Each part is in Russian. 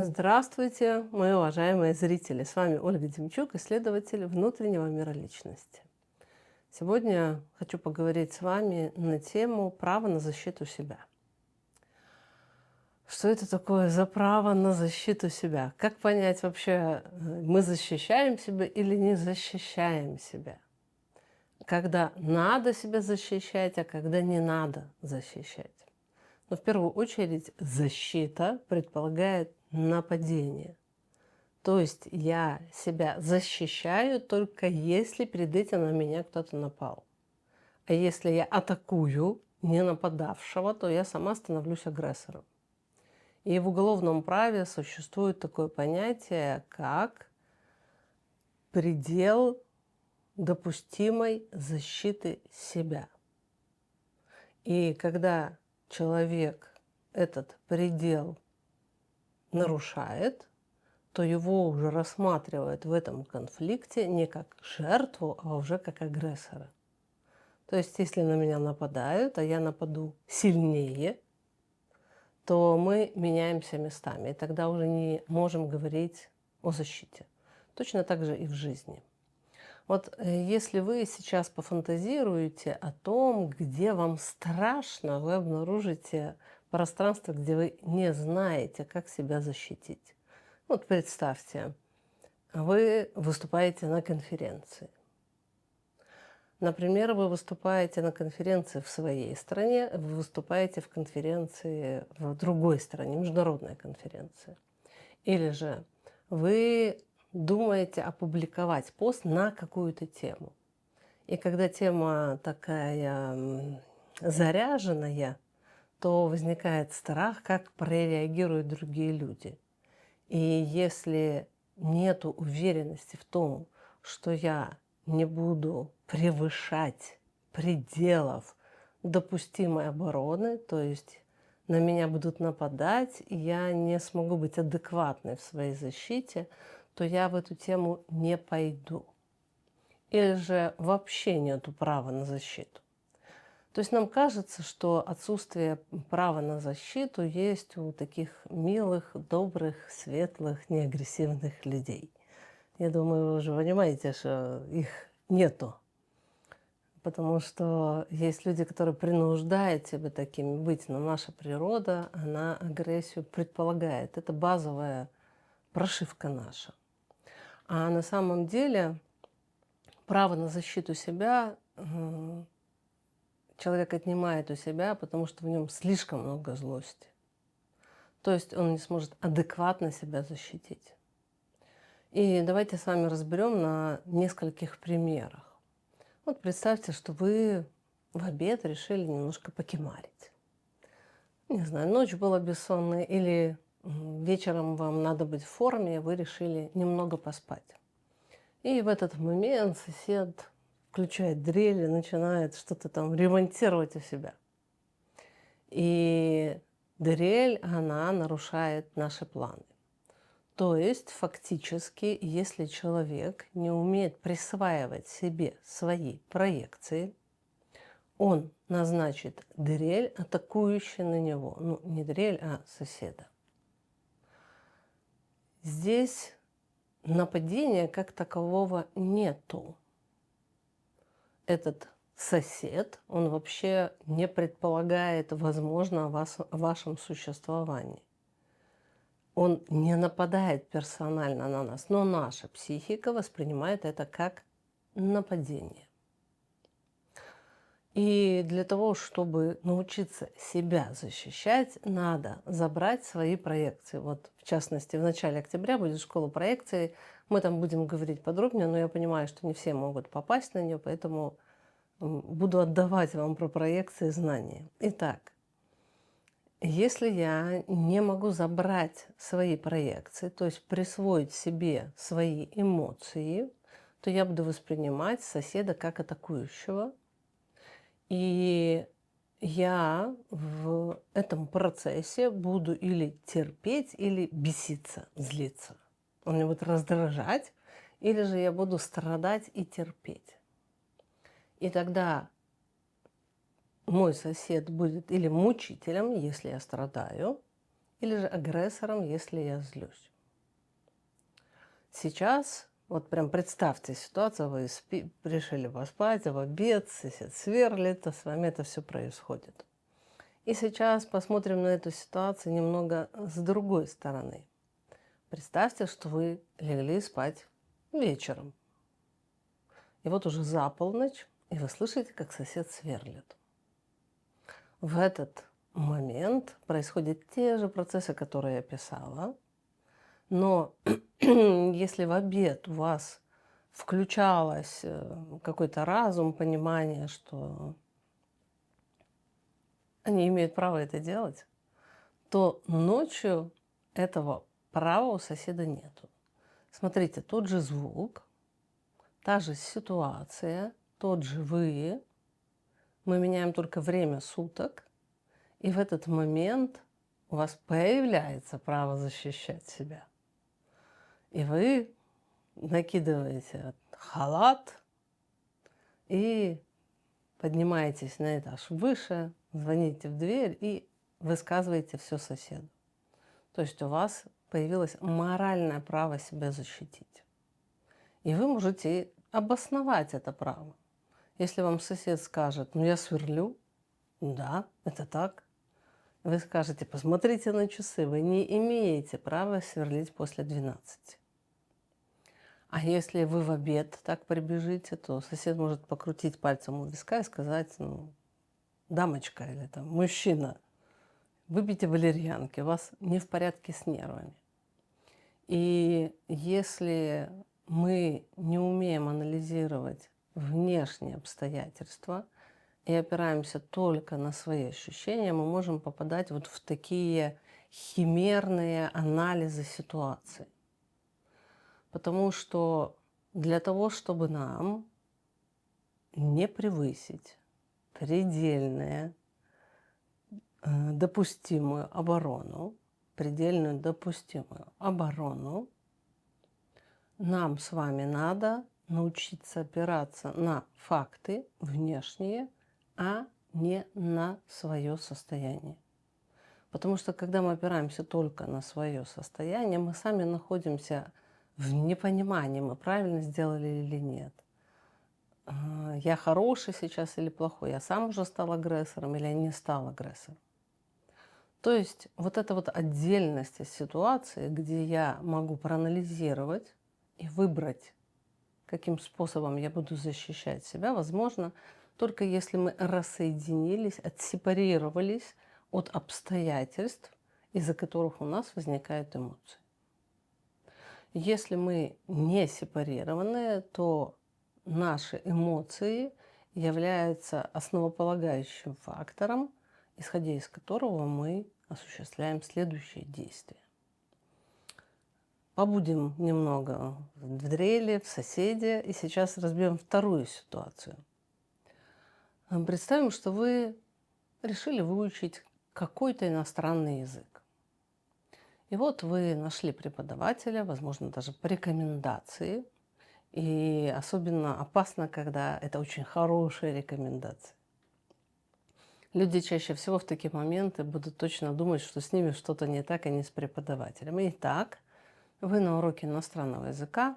Здравствуйте, мои уважаемые зрители! С вами Ольга Демчук, исследователь внутреннего мира личности. Сегодня хочу поговорить с вами на тему права на защиту себя. Что это такое за право на защиту себя? Как понять вообще, мы защищаем себя или не защищаем себя? Когда надо себя защищать, а когда не надо защищать. Но в первую очередь защита предполагает нападение. То есть я себя защищаю только если перед этим на меня кто-то напал. А если я атакую не нападавшего, то я сама становлюсь агрессором. И в уголовном праве существует такое понятие, как предел допустимой защиты себя. И когда человек этот предел нарушает, то его уже рассматривают в этом конфликте не как жертву, а уже как агрессора. То есть, если на меня нападают, а я нападу сильнее, то мы меняемся местами, и тогда уже не можем говорить о защите. Точно так же и в жизни. Вот если вы сейчас пофантазируете о том, где вам страшно, вы обнаружите пространство, где вы не знаете, как себя защитить. Вот представьте, вы выступаете на конференции. Например, вы выступаете на конференции в своей стране, вы выступаете в конференции в другой стране, международная конференция. Или же вы думаете опубликовать пост на какую-то тему. И когда тема такая заряженная, то возникает страх, как прореагируют другие люди. И если нет уверенности в том, что я не буду превышать пределов допустимой обороны, то есть на меня будут нападать, и я не смогу быть адекватной в своей защите, то я в эту тему не пойду. Или же вообще нету права на защиту. То есть нам кажется, что отсутствие права на защиту есть у таких милых, добрых, светлых, неагрессивных людей. Я думаю, вы уже понимаете, что их нету. Потому что есть люди, которые принуждают себя такими быть, но наша природа, она агрессию предполагает. Это базовая прошивка наша. А на самом деле право на защиту себя человек отнимает у себя, потому что в нем слишком много злости. То есть он не сможет адекватно себя защитить. И давайте с вами разберем на нескольких примерах. Вот представьте, что вы в обед решили немножко покемарить. Не знаю, ночь была бессонная или вечером вам надо быть в форме, вы решили немного поспать. И в этот момент сосед включает дрель и начинает что-то там ремонтировать у себя. И дрель, она нарушает наши планы. То есть фактически, если человек не умеет присваивать себе свои проекции, он назначит дрель, атакующую на него. Ну, не дрель, а соседа. Здесь нападения как такового нету. Этот сосед, он вообще не предполагает, возможно, о вашем существовании. Он не нападает персонально на нас, но наша психика воспринимает это как нападение. И для того, чтобы научиться себя защищать, надо забрать свои проекции. Вот, в частности, в начале октября будет школа проекций. Мы там будем говорить подробнее, но я понимаю, что не все могут попасть на нее, поэтому буду отдавать вам про проекции знания. Итак, если я не могу забрать свои проекции, то есть присвоить себе свои эмоции, то я буду воспринимать соседа как атакующего. И я в этом процессе буду или терпеть, или беситься, злиться. Он меня будет раздражать, или же я буду страдать и терпеть. И тогда мой сосед будет или мучителем, если я страдаю, или же агрессором, если я злюсь. Сейчас, вот прям представьте ситуацию, вы решили поспать, а в обед сосед сверлит, а с вами это все происходит. И сейчас посмотрим на эту ситуацию немного с другой стороны. Представьте, что вы легли спать вечером. И вот уже за полночь, и вы слышите, как сосед сверлит. В этот момент происходят те же процессы, которые я описала. Но если в обед у вас включалось какой-то разум, понимание, что они имеют право это делать, то ночью этого права у соседа нету. Смотрите, тот же звук, та же ситуация, тот же вы. Мы меняем только время суток, и в этот момент у вас появляется право защищать себя. И вы накидываете халат и поднимаетесь на этаж выше, звоните в дверь и высказываете все соседу. То есть у вас появилось моральное право себя защитить. И вы можете обосновать это право. Если вам сосед скажет, ну я сверлю, да, это так. Вы скажете, посмотрите на часы, вы не имеете права сверлить после 12. А если вы в обед так прибежите, то сосед может покрутить пальцем у виска и сказать, ну, дамочка или там мужчина, выпейте валерьянки, у вас не в порядке с нервами. И если мы не умеем анализировать внешние обстоятельства и опираемся только на свои ощущения, мы можем попадать вот в такие химерные анализы ситуации. Потому что для того, чтобы нам не превысить предельную допустимую оборону, нам с вами надо научиться опираться на факты внешние, а не на свое состояние. Потому что когда мы опираемся только на свое состояние, мы сами находимся в непонимании, мы правильно сделали или нет. Я хороший сейчас или плохой, я сам уже стал агрессором или я не стал агрессором. То есть вот эта вот отдельность ситуации, где я могу проанализировать и выбрать, каким способом я буду защищать себя, возможно, только если мы рассоединились, отсепарировались от обстоятельств, из-за которых у нас возникают эмоции. Если мы не сепарированы, то наши эмоции являются основополагающим фактором, исходя из которого мы осуществляем следующие действия. Побудем немного в дрели, в соседе, и сейчас разберем вторую ситуацию. Представим, что вы решили выучить какой-то иностранный язык. И вот вы нашли преподавателя, возможно, даже по рекомендации. И особенно опасно, когда это очень хорошие рекомендации. Люди чаще всего в такие моменты будут точно думать, что с ними что-то не так, а не с преподавателем. Итак, вы на уроке иностранного языка,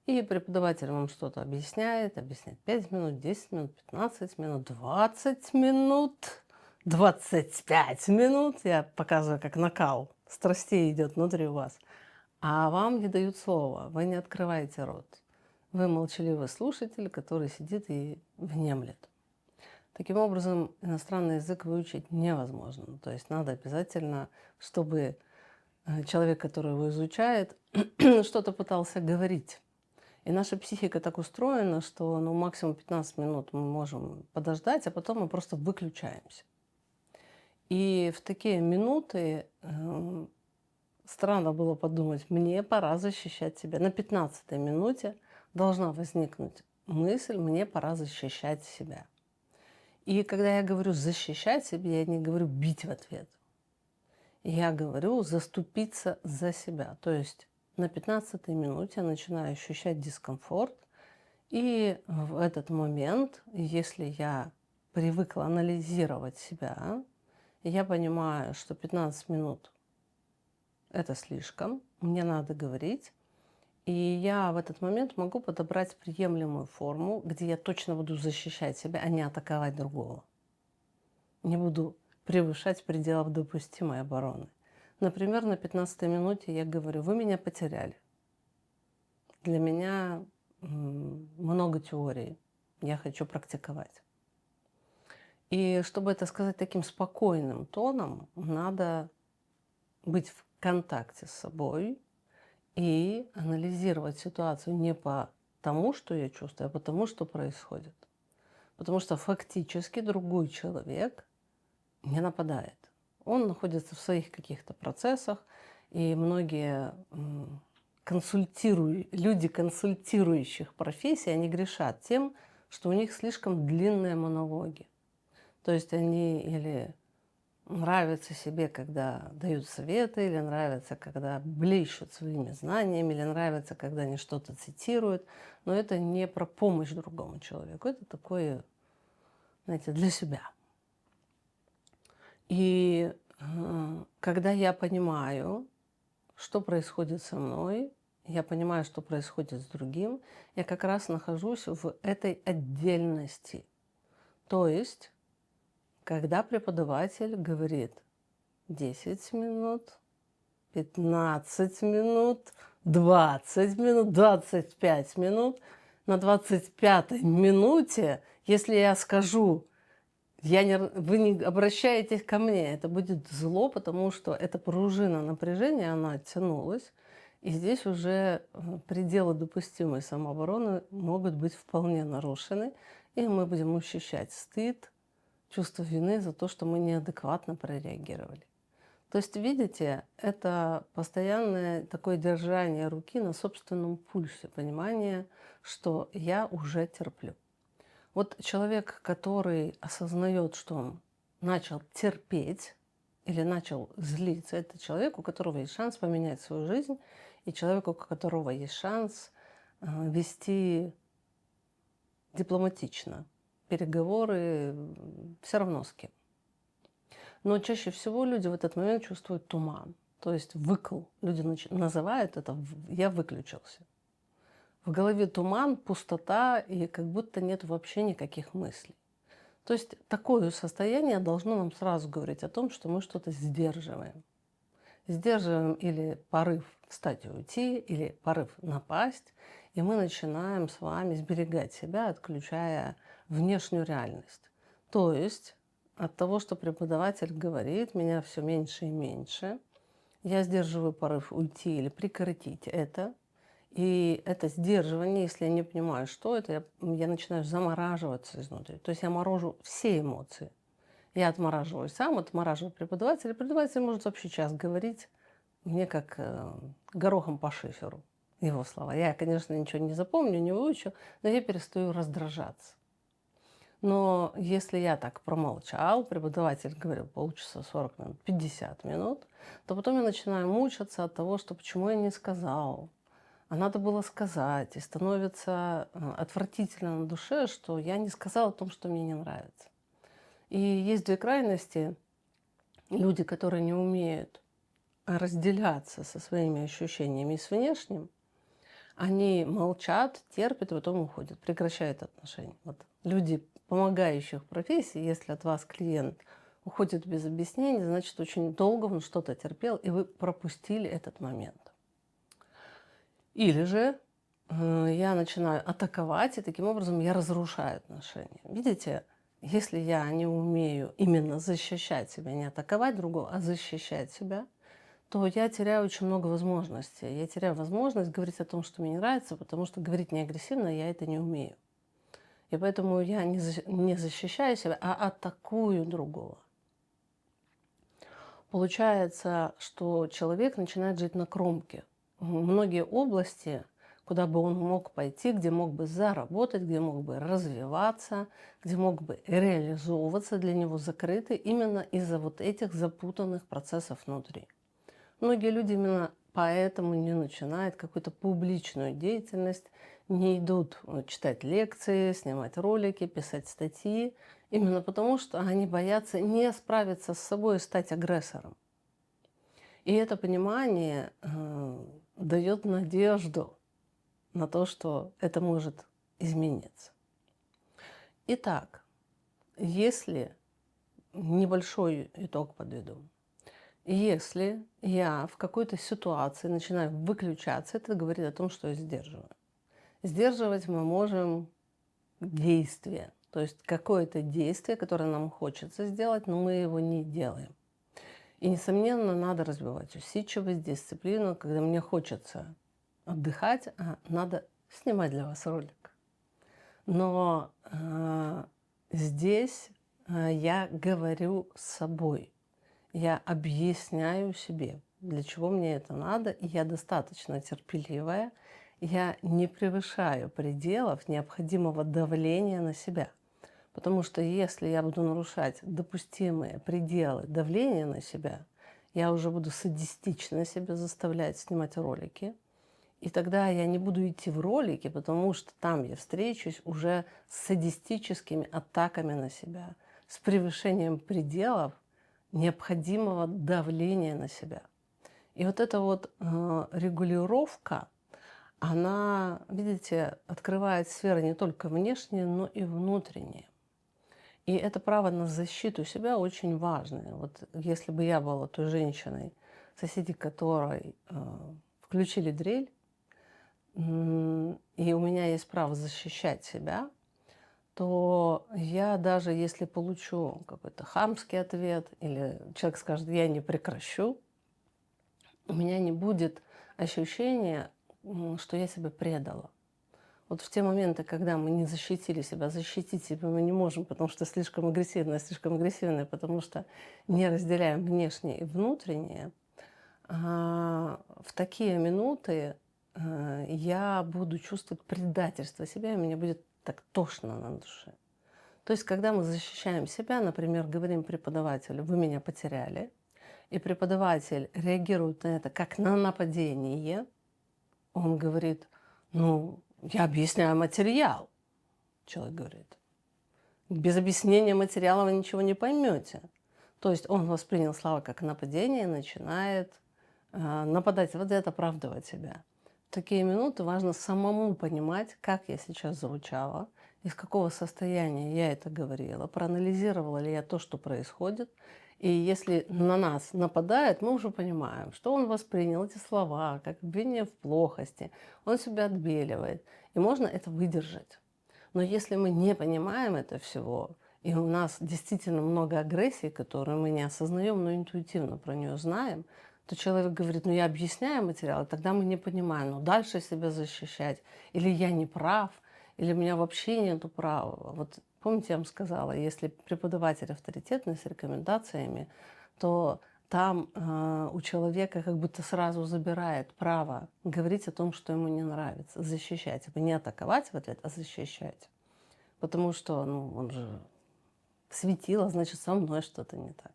и преподаватель вам что-то объясняет 5 минут, 10 минут, 15 минут, 20 минут, 25 минут. Я показываю, как накал страстей идет внутри вас. А вам не дают слова, вы не открываете рот. Вы молчаливый слушатель, который сидит и внемлет. Таким образом, иностранный язык выучить невозможно. То есть надо обязательно, чтобы человек, который его изучает, что-то пытался говорить. И наша психика так устроена, что максимум 15 минут мы можем подождать, а потом мы просто выключаемся. И в такие минуты странно было подумать, мне пора защищать себя. На 15-й минуте должна возникнуть мысль, мне пора защищать себя. И когда я говорю защищать себя, я не говорю бить в ответ. Я говорю заступиться за себя. То есть на 15-й минуте я начинаю ощущать дискомфорт. И в этот момент, если я привыкла анализировать себя, я понимаю, что 15 минут это слишком, мне надо говорить. И я в этот момент могу подобрать приемлемую форму, где я точно буду защищать себя, а не атаковать другого. Не буду превышать пределов допустимой обороны. Например, на 15-й минуте я говорю: вы меня потеряли. Для меня много теорий, я хочу практиковать. И чтобы это сказать таким спокойным тоном, надо быть в контакте с собой и анализировать ситуацию не по тому, что я чувствую, а по тому, что происходит. Потому что фактически другой человек не нападает. Он находится в своих каких-то процессах, и многие люди консультирующих профессий, они грешат тем, что у них слишком длинные монологи. То есть они или нравятся себе, когда дают советы, или нравятся, когда блещут своими знаниями, или нравятся, когда они что-то цитируют. Но это не про помощь другому человеку, это такое, знаете, для себя. И когда я понимаю, что происходит со мной, я понимаю, что происходит с другим, я как раз нахожусь в этой отдельности. То есть, когда преподаватель говорит 10 минут, 15 минут, 20 минут, 25 минут, на 25-й минуте, если я скажу: вы не обращаетесь ко мне, это будет зло, потому что эта пружина напряжения, она оттянулась, и здесь уже пределы допустимой самообороны могут быть вполне нарушены, и мы будем ощущать стыд, чувство вины за то, что мы неадекватно прореагировали. То есть, видите, это постоянное такое держание руки на собственном пульсе, понимание, что я уже терплю. Вот человек, который осознает, что он начал терпеть или начал злиться, это человек, у которого есть шанс поменять свою жизнь, и человек, у которого есть шанс вести дипломатично переговоры все равно с кем. Но чаще всего люди в этот момент чувствуют туман, то есть выкл. Люди называют это «я выключился». В голове туман, пустота, и как будто нет вообще никаких мыслей. То есть такое состояние должно нам сразу говорить о том, что мы что-то сдерживаем. Сдерживаем или порыв встать и уйти, или порыв напасть, и мы начинаем с вами сберегать себя, отключая внешнюю реальность. То есть от того, что преподаватель говорит, меня все меньше и меньше, я сдерживаю порыв уйти или прекратить это. И это сдерживание, если я не понимаю, что это, я начинаю замораживаться изнутри. То есть я морожу все эмоции. Я отмораживаю сам, отмораживаю преподавателя. Преподаватель может вообще час говорить мне как горохом по шиферу, его слова. Я, конечно, ничего не запомню, не выучу, но я перестаю раздражаться. Но если я так промолчал, преподаватель говорил полчаса, 40 минут, 50 минут, то потом я начинаю мучаться от того, что почему я не сказал, а надо было сказать. И становится отвратительно на душе, что я не сказала о том, что мне не нравится. И есть две крайности. Люди, которые не умеют разделяться со своими ощущениями и с внешним, они молчат, терпят и потом уходят, прекращают отношения. Вот люди помогающих профессий, если от вас клиент уходит без объяснений, значит, очень долго он что-то терпел, и вы пропустили этот момент. Или же я начинаю атаковать, и таким образом я разрушаю отношения. Видите, если я не умею именно защищать себя, не атаковать другого, а защищать себя, то я теряю очень много возможностей. Я теряю возможность говорить о том, что мне не нравится, потому что говорить не агрессивно я это не умею. И поэтому я не защищаю себя, а атакую другого. Получается, что человек начинает жить на кромке. Многие области, куда бы он мог пойти, где мог бы заработать, где мог бы развиваться, где мог бы реализовываться, для него закрыты именно из-за вот этих запутанных процессов внутри. Многие люди именно поэтому не начинают какую-то публичную деятельность, не идут читать лекции, снимать ролики, писать статьи, именно потому что они боятся не справиться с собой и стать агрессором. И это понимание дает надежду на то, что это может измениться. Итак, если небольшой итог подведу. Если я в какой-то ситуации начинаю выключаться, это говорит о том, что я сдерживаю. Сдерживать мы можем действие, то есть какое-то действие, которое нам хочется сделать, но мы его не делаем. И, несомненно, надо развивать усидчивость, дисциплину, когда мне хочется отдыхать, а надо снимать для вас ролик. Но здесь я говорю с собой, я объясняю себе, для чего мне это надо, и я достаточно терпеливая, я не превышаю пределов необходимого давления на себя. Потому что если я буду нарушать допустимые пределы давления на себя, я уже буду садистично себя заставлять снимать ролики. И тогда я не буду идти в ролики, потому что там я встречусь уже с садистическими атаками на себя, с превышением пределов необходимого давления на себя. И вот эта вот регулировка, она, видите, открывает сферы не только внешние, но и внутренние. И это право на защиту себя очень важное. Вот если бы я была той женщиной, соседи которой включили дрель, и у меня есть право защищать себя, то я даже если получу какой-то хамский ответ или человек скажет «я не прекращу», у меня не будет ощущения, что я себя предала. Вот в те моменты, когда мы не защитили себя, защитить себя мы не можем, потому что слишком агрессивное, потому что не разделяем внешнее и внутреннее, в такие минуты я буду чувствовать предательство себя, и мне будет так тошно на душе. То есть, когда мы защищаем себя, например, говорим преподавателю, вы меня потеряли, и преподаватель реагирует на это как на нападение, он говорит, ну, я объясняю материал. Человек говорит, без объяснения материала вы ничего не поймете. То есть он воспринял слова как нападение и начинает нападать, вот это оправдывать себя. В такие минуты важно самому понимать, как я сейчас звучала, из какого состояния я это говорила, проанализировала ли я то, что происходит. И если на нас нападает, мы уже понимаем, что он воспринял эти слова как обвинение в плохости, он себя отбеливает, и можно это выдержать. Но если мы не понимаем это всего, и у нас действительно много агрессии, которую мы не осознаем, но интуитивно про нее знаем, то человек говорит, ну я объясняю материал, и тогда мы не понимаем, ну дальше себя защищать, или я не прав, или у меня вообще нету права. Вот помните, я вам сказала, если преподаватель авторитетный с рекомендациями, то там у человека как будто сразу забирает право говорить о том, что ему не нравится, защищать, не атаковать в ответ, а защищать. Потому что ну, он же светило, значит, со мной что-то не так.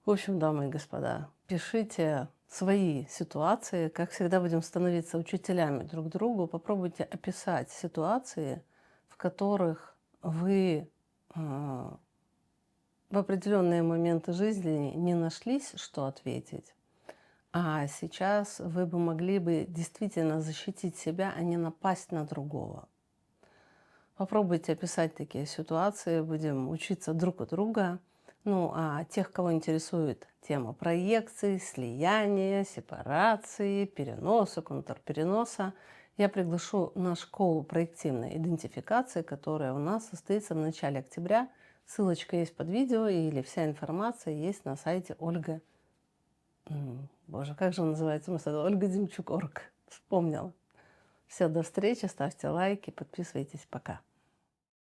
В общем, дамы и господа, пишите свои ситуации. Как всегда, будем становиться учителями друг другу. Попробуйте описать ситуации, в которых вы в определенные моменты жизни не нашлись, что ответить. А сейчас вы бы могли бы действительно защитить себя, а не напасть на другого. Попробуйте описать такие ситуации, будем учиться друг у друга. Ну, а тех, кого интересует тема проекций, слияния, сепарации, переноса, контрпереноса, я приглашу на школу проективной идентификации, которая у нас состоится в начале октября. Ссылочка есть под видео, или вся информация есть на сайте Ольга. Боже, как же он называется? Ольга Демчук.орг. Вспомнила. Все, до встречи, ставьте лайки, подписывайтесь. Пока.